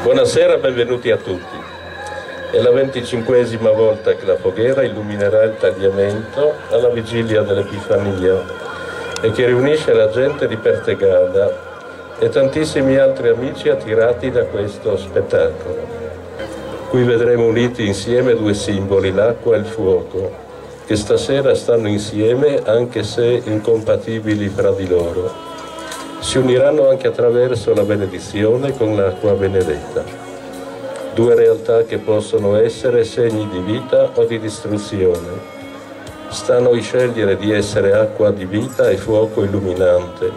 Buonasera, benvenuti a tutti. È la 25esima volta che la Foghera illuminerà il tagliamento alla vigilia dell'Epifania e che riunisce la gente di Pertegada e tantissimi altri amici attirati da questo spettacolo. Qui vedremo uniti insieme due simboli, l'acqua e il fuoco, che stasera stanno insieme anche se incompatibili fra di loro. Si uniranno anche attraverso la benedizione con l'acqua benedetta. Due realtà che possono essere segni di vita o di distruzione. Sta a noi scegliere di essere acqua di vita e fuoco illuminante.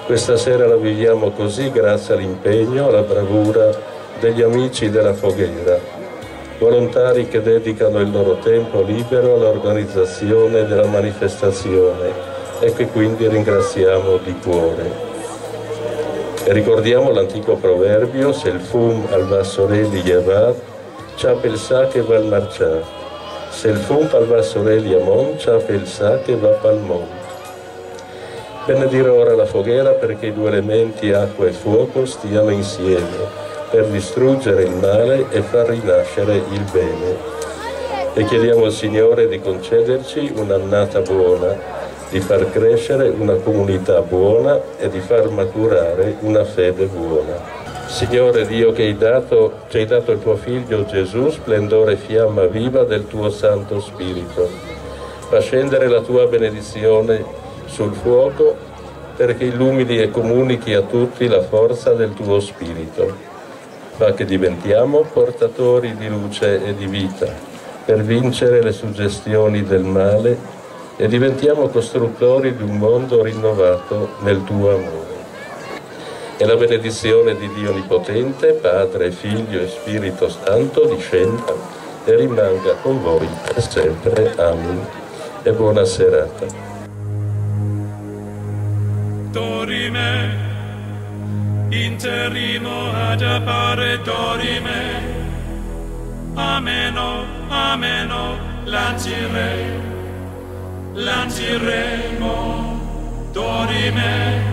Questa sera la viviamo così grazie all'impegno, alla bravura degli amici della Foghera, volontari che dedicano il loro tempo libero all'organizzazione della manifestazione e che quindi ringraziamo di cuore. E ricordiamo l'antico proverbio: se il fum al vassoreli yevad, c'ha pensa che va al marcià. Se il fum al vassoreli amon, c'ha pensa che va al mont. Benedire ora la Foghera perché i due elementi, acqua e fuoco, stiano insieme per distruggere il male e far rinascere il bene. E chiediamo al Signore di concederci un'annata buona, di far crescere una comunità buona e di far maturare una fede buona. Signore Dio, che ci hai dato il tuo Figlio Gesù, splendore e fiamma viva del tuo Santo Spirito, fa scendere la tua benedizione sul fuoco perché illumini e comunichi a tutti la forza del tuo Spirito. Fa che diventiamo portatori di luce e di vita per vincere le suggestioni del male e diventiamo costruttori di un mondo rinnovato nel tuo amore. E la benedizione di Dio Onnipotente, Padre, Figlio e Spirito Santo discenda e rimanga con voi per sempre. Amen. E buona serata. Dorime, interrimo ad appare dorime, ameno, ameno, lanciremo, dorime.